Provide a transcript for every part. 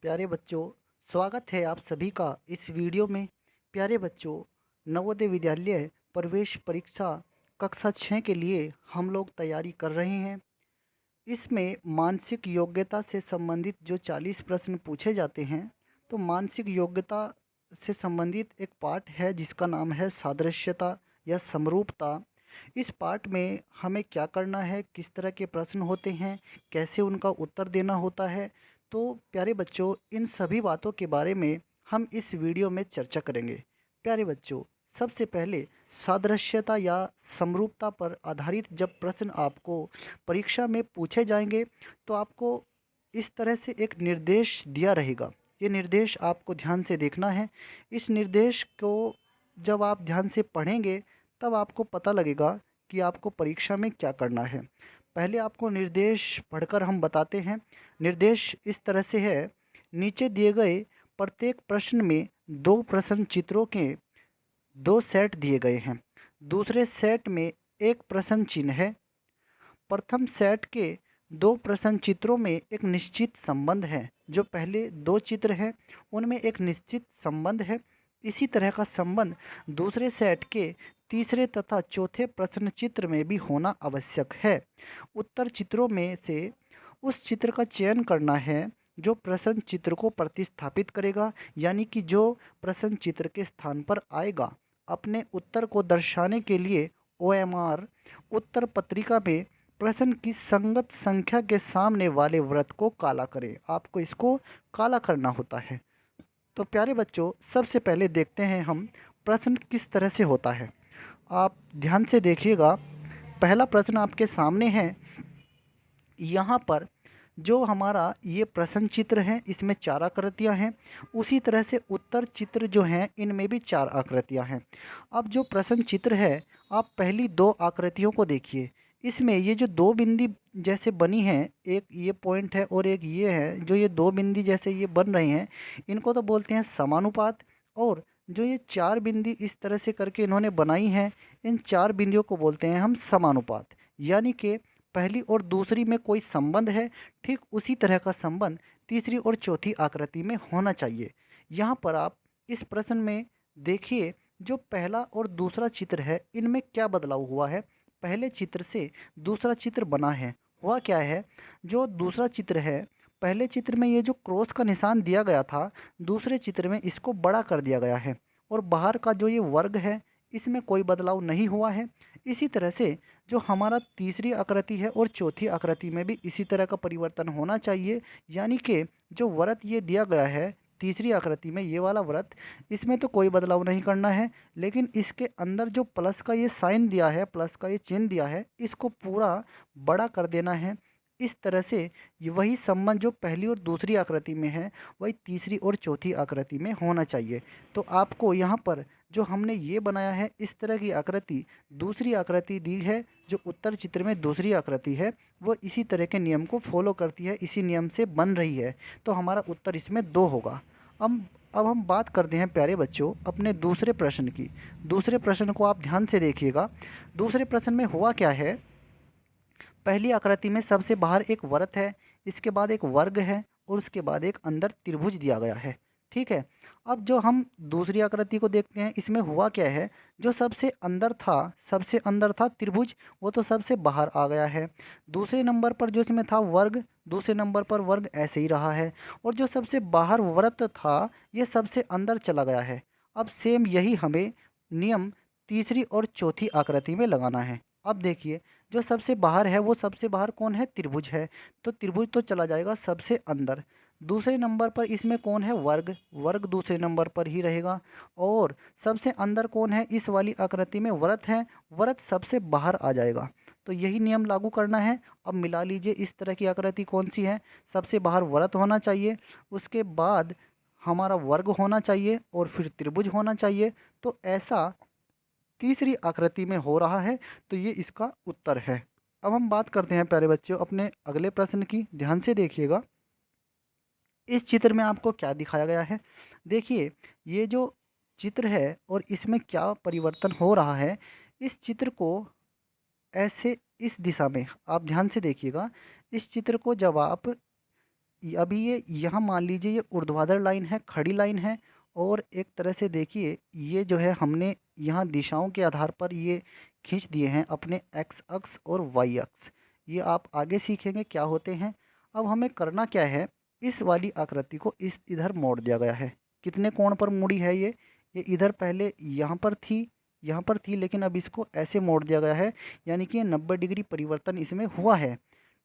प्यारे बच्चों, स्वागत है आप सभी का इस वीडियो में। प्यारे बच्चों, नवोदय विद्यालय प्रवेश परीक्षा कक्षा 6 के लिए हम लोग तैयारी कर रहे हैं। इसमें मानसिक योग्यता से संबंधित जो 40 प्रश्न पूछे जाते हैं, तो मानसिक योग्यता से संबंधित एक पाठ है जिसका नाम है सादृश्यता या समरूपता। इस पाठ में हमें क्या करना है, किस तरह के प्रश्न होते हैं, कैसे उनका उत्तर देना होता है। तो प्यारे बच्चों, इन सभी बातों के बारे में हम इस वीडियो में चर्चा करेंगे। प्यारे बच्चों, सबसे पहले सादृश्यता या समरूपता पर आधारित जब प्रश्न आपको परीक्षा में पूछे जाएंगे, तो आपको इस तरह से एक निर्देश दिया रहेगा। ये निर्देश आपको ध्यान से देखना है। इस निर्देश को जब आप ध्यान से पढ़ेंगे, तब आपको पता लगेगा कि आपको परीक्षा में क्या करना है। पहले आपको निर्देश पढ़कर हम बताते हैं। निर्देश इस तरह से है। नीचे दिए गए प्रत्येक प्रश्न में दो प्रश्न चित्रों के दो सेट दिए गए हैं। दूसरे सेट में एक प्रश्न चिन्ह है। प्रथम सेट के दो प्रश्न चित्रों में एक निश्चित संबंध है। जो पहले दो चित्र हैं, उनमें एक निश्चित संबंध है। इसी तरह का संबंध दूसरे सेट के तीसरे तथा चौथे प्रश्न चित्र में भी होना आवश्यक है। उत्तर चित्रों में से उस चित्र का चयन करना है जो प्रश्न चित्र को प्रतिस्थापित करेगा, यानी कि जो प्रश्न चित्र के स्थान पर आएगा। अपने उत्तर को दर्शाने के लिए OMR उत्तर पत्रिका में प्रश्न की संगत संख्या के सामने वाले वृत्त को काला करें। आपको इसको काला करना होता है। तो प्यारे बच्चों, सबसे पहले देखते हैं हम प्रश्न किस तरह से होता है। आप ध्यान से देखिएगा। पहला प्रश्न आपके सामने है। यहाँ पर जो हमारा ये प्रश्न चित्र है, इसमें चार आकृतियाँ हैं। उसी तरह से उत्तर चित्र जो हैं, इनमें भी चार आकृतियाँ हैं। अब जो प्रश्न चित्र है, आप पहली दो आकृतियों को देखिए। इसमें ये जो दो बिंदी जैसे बनी हैं, एक ये पॉइंट है और एक ये है, जो ये दो बिंदी जैसे ये बन रही हैं, इनको तो बोलते हैं समानुपात। और जो ये चार बिंदी इस तरह से करके इन्होंने बनाई हैं, इन चार बिंदियों को बोलते हैं हम समानुपात। यानी कि पहली और दूसरी में कोई संबंध है, ठीक उसी तरह का संबंध तीसरी और चौथी आकृति में होना चाहिए। यहाँ पर आप इस प्रश्न में देखिए, जो पहला और दूसरा चित्र है, इनमें क्या बदलाव हुआ है। पहले चित्र से दूसरा चित्र बना है। हुआ क्या है, जो दूसरा चित्र है, पहले चित्र में ये जो क्रॉस का निशान दिया गया था, दूसरे चित्र में इसको बड़ा कर दिया गया है। और बाहर का जो ये वर्ग है, इसमें कोई बदलाव नहीं हुआ है। इसी तरह से जो हमारा तीसरी आकृति है और चौथी आकृति में भी इसी तरह का परिवर्तन होना चाहिए। यानी कि जो वृत्त ये दिया गया है तीसरी आकृति में, ये वाला वृत्त, इसमें तो कोई बदलाव नहीं करना है। लेकिन इसके अंदर जो प्लस का ये साइन दिया है, प्लस का ये चिन्ह दिया है, इसको पूरा बड़ा कर देना है। इस तरह से ये वही संबंध जो पहली और दूसरी आकृति में है, वही तीसरी और चौथी आकृति में होना चाहिए। तो आपको यहाँ पर जो हमने ये बनाया है, इस तरह की आकृति, दूसरी आकृति दी है, जो उत्तर चित्र में दूसरी आकृति है, वो इसी तरह के नियम को फॉलो करती है, इसी नियम से बन रही है। तो हमारा उत्तर इसमें 2 होगा। अब हम बात करते हैं प्यारे बच्चों अपने दूसरे प्रश्न की। दूसरे प्रश्न को आप ध्यान से देखिएगा। दूसरे प्रश्न में हुआ क्या है, पहली आकृति में सबसे बाहर एक वृत्त है, इसके बाद एक वर्ग है और उसके बाद एक अंदर त्रिभुज दिया गया है। ठीक है। अब जो हम दूसरी आकृति को देखते हैं, इसमें हुआ क्या है, जो सबसे अंदर था त्रिभुज, वो तो सबसे बाहर आ गया है। दूसरे नंबर पर जो इसमें था वर्ग, दूसरे नंबर पर वर्ग ऐसे ही रहा है। और जो सबसे बाहर वृत्त था, ये सबसे अंदर चला गया है। अब सेम यही हमें नियम तीसरी और चौथी आकृति में लगाना है। अब देखिए, जो सबसे बाहर है, वो सबसे बाहर कौन है, त्रिभुज है। तो त्रिभुज तो चला जाएगा सबसे अंदर। दूसरे नंबर पर इसमें कौन है, वर्ग, वर्ग दूसरे नंबर पर ही रहेगा। और सबसे अंदर कौन है, इस वाली आकृति में वृत्त है, वृत्त सबसे बाहर आ जाएगा। तो यही नियम लागू करना है। अब मिला लीजिए, इस तरह की आकृति कौन सी है, सबसे बाहर वृत्त होना चाहिए, उसके बाद हमारा वर्ग होना चाहिए और फिर त्रिभुज होना चाहिए। तो ऐसा तीसरी आकृति में हो रहा है। तो ये इसका उत्तर है। अब हम बात करते हैं प्यारे बच्चों अपने अगले प्रश्न की। ध्यान से देखिएगा। इस चित्र में आपको क्या दिखाया गया है। देखिए, ये जो चित्र है और इसमें क्या परिवर्तन हो रहा है। इस चित्र को ऐसे इस दिशा में आप ध्यान से देखिएगा। इस चित्र को जब आप अभी ये यहाँ मान लीजिए ये ऊर्ध्वाधर लाइन है, खड़ी लाइन है, और एक तरह से देखिए ये जो है हमने यहाँ दिशाओं के आधार पर ये खींच दिए हैं अपने एक्स अक्ष और वाई अक्ष। ये आप आगे सीखेंगे क्या होते हैं। अब हमें करना क्या है, इस वाली आकृति को इस इधर मोड़ दिया गया है। कितने कोण पर मुड़ी है ये इधर पहले यहाँ पर थी लेकिन अब इसको ऐसे मोड़ दिया गया है, यानी कि ये 90 डिग्री परिवर्तन इसमें हुआ है।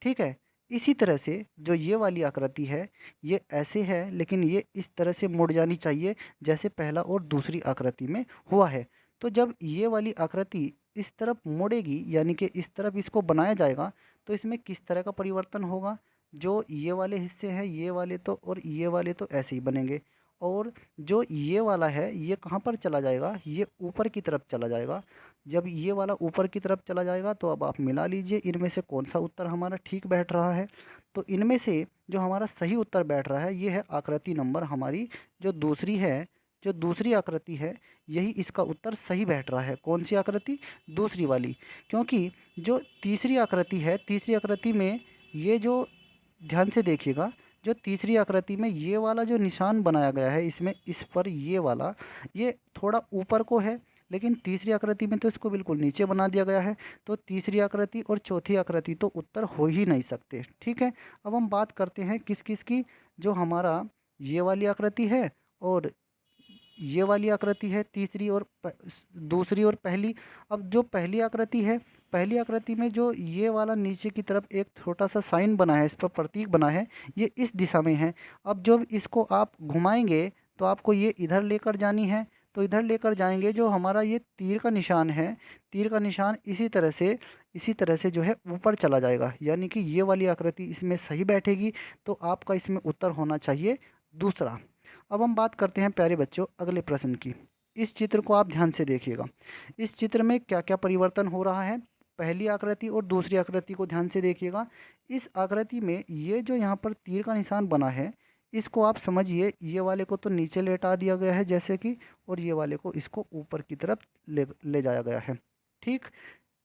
ठीक है। इसी तरह से जो ये वाली आकृति है ये ऐसे है, लेकिन ये इस तरह से मुड़ जानी चाहिए जैसे पहला और दूसरी आकृति में हुआ है। तो जब ये वाली आकृति इस तरफ मुड़ेगी, यानी कि इस तरफ इसको बनाया जाएगा, तो इसमें किस तरह का परिवर्तन होगा। जो ये वाले हिस्से हैं ये वाले तो और ये वाले तो ऐसे ही बनेंगे, और जो ये वाला है ये कहाँ पर चला जाएगा, ये ऊपर की तरफ चला जाएगा। जब ये वाला ऊपर की तरफ चला जाएगा तो अब आप मिला लीजिए इनमें से कौन सा उत्तर हमारा ठीक बैठ रहा है। तो इनमें से जो हमारा सही उत्तर बैठ रहा है ये है आकृति नंबर हमारी जो दूसरी है। जो दूसरी आकृति है यही इसका उत्तर सही बैठ रहा है। कौन सी आकृति, दूसरी वाली। क्योंकि जो तीसरी आकृति है, तीसरी आकृति में ये जो, ध्यान से देखिएगा, जो तीसरी आकृति में ये वाला जो निशान बनाया गया है इसमें, इस पर ये वाला, ये थोड़ा ऊपर को है, लेकिन तीसरी आकृति में तो इसको बिल्कुल नीचे बना दिया गया है। तो तीसरी आकृति और चौथी आकृति तो उत्तर हो ही नहीं सकते। ठीक है। अब हम बात करते हैं किस किस की। जो हमारा ये वाली आकृति है और ये वाली आकृति है, तीसरी और दूसरी और पहली। अब जो पहली आकृति है, पहली आकृति में जो ये वाला नीचे की तरफ एक छोटा सा साइन बना है, इस पर प्रतीक बना है, ये इस दिशा में है। अब जब इसको आप घुमाएंगे तो आपको ये इधर लेकर जानी है। तो इधर लेकर जाएंगे, जो हमारा ये तीर का निशान है, तीर का निशान इसी तरह से जो है ऊपर चला जाएगा, यानी कि ये वाली आकृति इसमें सही बैठेगी। तो आपका इसमें उत्तर होना चाहिए दूसरा। अब हम बात करते हैं प्यारे बच्चों अगले प्रश्न की। इस चित्र को आप ध्यान से देखिएगा। इस चित्र में क्या क्या परिवर्तन हो रहा है, पहली आकृति और दूसरी आकृति को ध्यान से देखिएगा। इस आकृति में ये जो यहाँ पर तीर का निशान बना है, इसको आप समझिए ये वाले को तो नीचे लेटा दिया गया है जैसे कि, और ये वाले को इसको ऊपर की तरफ ले जाया गया है। ठीक।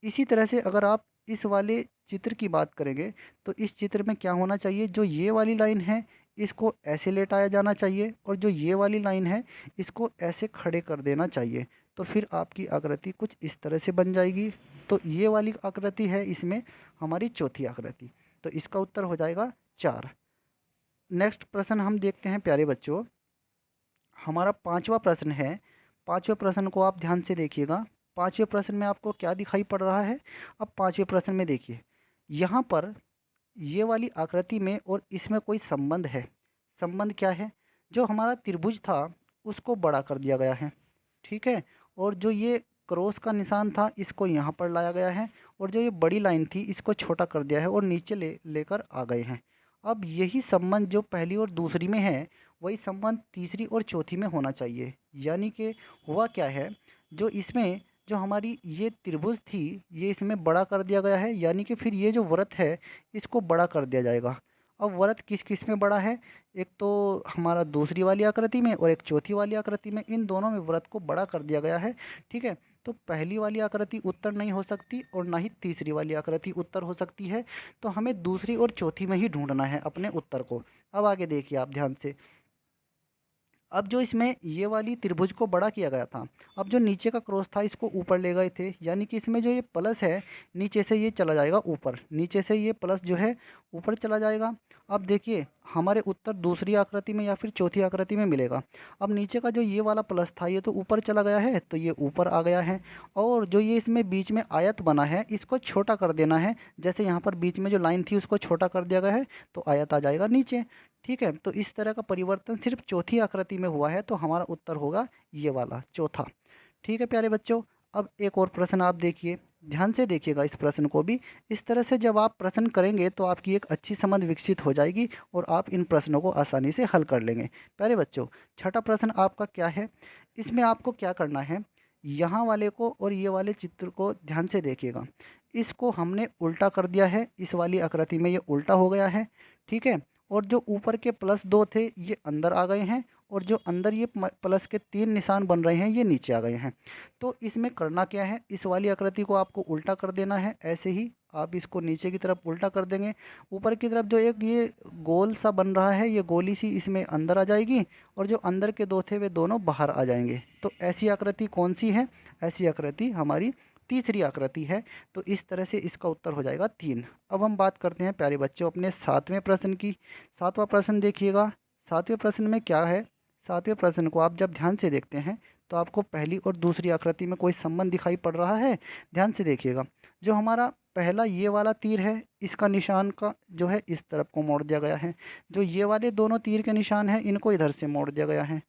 इसी तरह से अगर आप इस वाले चित्र की बात करेंगे तो इस चित्र में क्या होना चाहिए, जो ये वाली लाइन है इसको ऐसे लेटाया जाना चाहिए, और जो ये वाली लाइन है इसको ऐसे खड़े कर देना चाहिए। तो फिर आपकी आकृति कुछ इस तरह से बन जाएगी। तो ये वाली आकृति है इसमें हमारी चौथी आकृति। तो इसका उत्तर हो जाएगा 4। नेक्स्ट प्रश्न हम देखते हैं प्यारे बच्चों। हमारा पांचवा प्रश्न है। पांचवें प्रश्न को आप ध्यान से देखिएगा। पांचवें प्रश्न में आपको क्या दिखाई पड़ रहा है। अब पांचवें प्रश्न में देखिए, यहाँ पर ये वाली आकृति में और इसमें कोई संबंध है। संबंध क्या है, जो हमारा त्रिभुज था उसको बड़ा कर दिया गया है। ठीक है। और जो ये क्रॉस का निशान था इसको यहाँ पर लाया गया है, और जो ये बड़ी लाइन थी इसको छोटा कर दिया है और नीचे लेकर आ गए हैं। अब यही संबंध जो पहली और दूसरी में है वही संबंध तीसरी और चौथी में होना चाहिए। यानी कि हुआ क्या है, जो इसमें जो हमारी ये त्रिभुज थी ये इसमें बड़ा कर दिया गया है, यानी कि फिर ये जो वृत्त है इसको बड़ा कर दिया जाएगा। अब वृत्त किस किस में बड़ा है, एक तो हमारा दूसरी वाली आकृति में और एक चौथी वाली आकृति में, इन दोनों में वृत्त को बड़ा कर दिया गया है। ठीक है। तो पहली वाली आकृति उत्तर नहीं हो सकती और ना ही तीसरी वाली आकृति उत्तर हो सकती है। तो हमें दूसरी और चौथी में ही ढूंढना है अपने उत्तर को। अब आगे देखिए आप ध्यान से। अब जो इसमें ये वाली त्रिभुज को बड़ा किया गया था, अब जो नीचे का क्रॉस था इसको ऊपर ले गए थे, यानी कि इसमें जो ये प्लस है नीचे से ये चला जाएगा ऊपर, नीचे से ये प्लस जो है ऊपर चला जाएगा। अब देखिए हमारे उत्तर दूसरी आकृति में या फिर चौथी आकृति में मिलेगा। अब नीचे का जो ये वाला प्लस था ये तो ऊपर चला गया है, तो ये ऊपर आ गया है। और जो ये इसमें बीच में आयत बना है इसको छोटा कर देना है, जैसे यहाँ पर बीच में जो लाइन थी उसको छोटा कर दिया गया है तो आयत आ जाएगा नीचे। ठीक है। तो इस तरह का परिवर्तन सिर्फ चौथी आकृति में हुआ है, तो हमारा उत्तर होगा ये वाला चौथा। ठीक है प्यारे बच्चों। अब एक और प्रश्न आप देखिए, ध्यान से देखिएगा इस प्रश्न को भी। इस तरह से जब आप प्रश्न करेंगे तो आपकी एक अच्छी समझ विकसित हो जाएगी और आप इन प्रश्नों को आसानी से हल कर लेंगे। प्यारे बच्चों, छठा प्रश्न आपका क्या है, इसमें आपको क्या करना है, यहाँ वाले को और ये वाले चित्र को ध्यान से देखिएगा। इसको हमने उल्टा कर दिया है, इस वाली आकृति में ये उल्टा हो गया है। ठीक है। और जो ऊपर के +2 थे ये अंदर आ गए हैं, और जो अंदर ये प्लस के 3 निशान बन रहे हैं ये नीचे आ गए हैं। तो इसमें करना क्या है, इस वाली आकृति को आपको उल्टा कर देना है। ऐसे ही आप इसको नीचे की तरफ उल्टा कर देंगे। ऊपर की तरफ जो एक ये गोल सा बन रहा है, ये गोली सी इसमें अंदर आ जाएगी और जो अंदर के 2 थे वे दोनों बाहर आ जाएंगे। तो ऐसी आकृति कौन सी है, ऐसी आकृति हमारी तीसरी आकृति है। तो इस तरह से इसका उत्तर हो जाएगा 3। अब हम बात करते हैं प्यारे बच्चों अपने 7वें प्रश्न की। 7वां प्रश्न देखिएगा। 7वें प्रश्न में क्या है, 7वें प्रश्न को आप जब ध्यान से देखते हैं तो आपको पहली और दूसरी आकृति में कोई संबंध दिखाई पड़ रहा है। ध्यान से देखिएगा। जो हमारा पहला ये वाला तीर है, इसका निशान का जो है इस तरफ को मोड़ दिया गया है। जो ये वाले दोनों तीर के निशान हैं इनको इधर से मोड़ दिया गया है।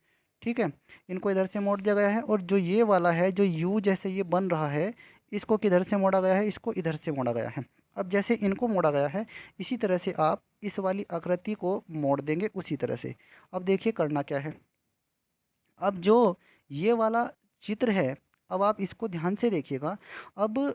ठीक है, इनको इधर से मोड़ दिया गया है। और जो ये वाला है, जो यू जैसे ये बन रहा है, इसको किधर से मोड़ा गया है, इसको इधर से मोड़ा गया है। अब जैसे इनको मोड़ा गया है इसी तरह से आप इस वाली आकृति को मोड़ देंगे उसी तरह से। अब देखिए करना क्या है। अब जो ये वाला चित्र है, अब आप इसको ध्यान से देखिएगा। अब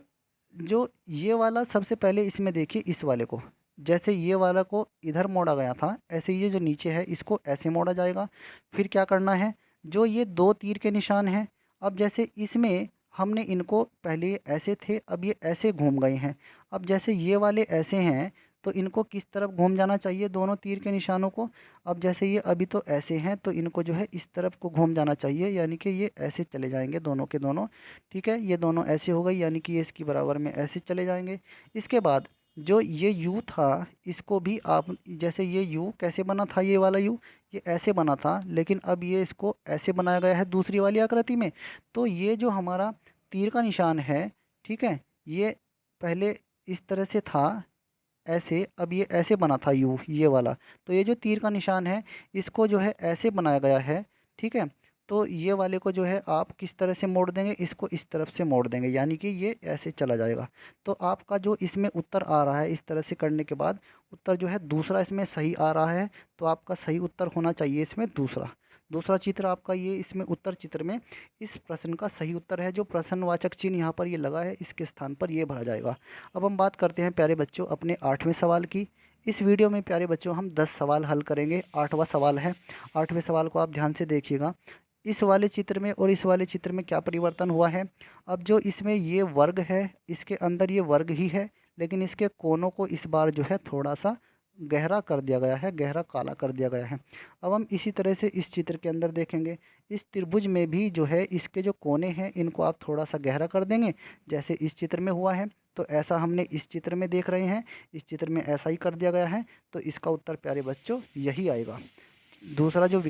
जो ये वाला सबसे पहले इसमें देखिए, इस वाले को जैसे ये वाला को इधर मोड़ा गया था, ऐसे ये जो नीचे है इसको ऐसे मोड़ा जाएगा। फिर क्या करना है, जो ये 2 तीर के निशान हैं, अब जैसे इसमें हमने इनको पहले ये ऐसे थे, अब ये ऐसे घूम गए हैं। अब जैसे ये वाले ऐसे हैं तो इनको किस तरफ घूम जाना चाहिए, दोनों तीर के निशानों को। अब जैसे ये अभी तो ऐसे हैं तो इनको जो है इस तरफ को घूम जाना चाहिए, यानी कि ये ऐसे चले जाएंगे दोनों के दोनों। ठीक है, ये दोनों ऐसे हो गई, यानी कि ये इसकी बराबर में ऐसे चले जाएंगे। इसके बाद जो ये यू था, इसको भी आप जैसे ये यू कैसे बना था, ये वाला यू ये ऐसे बना था, लेकिन अब ये इसको ऐसे बनाया गया है दूसरी वाली आकृति में। तो ये जो हमारा तीर का निशान है, ठीक है, ये पहले इस तरह से था ऐसे, अब ये ऐसे बना था यू ये वाला। तो ये जो तीर का निशान है इसको जो है ऐसे बनाया गया है। ठीक है, तो ये वाले को जो है आप किस तरह से मोड़ देंगे, इसको इस तरफ से मोड़ देंगे, यानी कि ये ऐसे चला जाएगा। तो आपका जो इसमें उत्तर आ रहा है, इस तरह से करने के बाद उत्तर जो है दूसरा इसमें सही आ रहा है। तो आपका सही उत्तर होना चाहिए इसमें दूसरा। दूसरा चित्र आपका ये इसमें उत्तर चित्र में इस प्रश्न का सही उत्तर है। जो प्रश्नवाचक चिन्ह यहाँ पर ये लगा है इसके स्थान पर ये भरा जाएगा। अब हम बात करते हैं प्यारे बच्चों अपने 8वें सवाल की। इस वीडियो में प्यारे बच्चों हम 10 सवाल हल करेंगे। 8वां सवाल है। 8वें सवाल को आप ध्यान से देखिएगा। इस वाले चित्र में और इस वाले चित्र में क्या परिवर्तन हुआ है। अब जो इसमें ये वर्ग है, इसके अंदर ये वर्ग ही है, लेकिन इसके कोनों को इस बार जो है थोड़ा सा गहरा कर दिया गया है, गहरा काला कर दिया गया है। अब हम इसी तरह से इस चित्र के अंदर देखेंगे। इस त्रिभुज में भी जो है इसके जो कोने हैं इनको आप थोड़ा सा गहरा कर देंगे, जैसे इस चित्र में हुआ है। तो ऐसा हमने इस चित्र में देख रहे हैं, इस चित्र में ऐसा ही कर दिया गया है। तो इसका उत्तर प्यारे बच्चों यही आएगा। दूसरा जो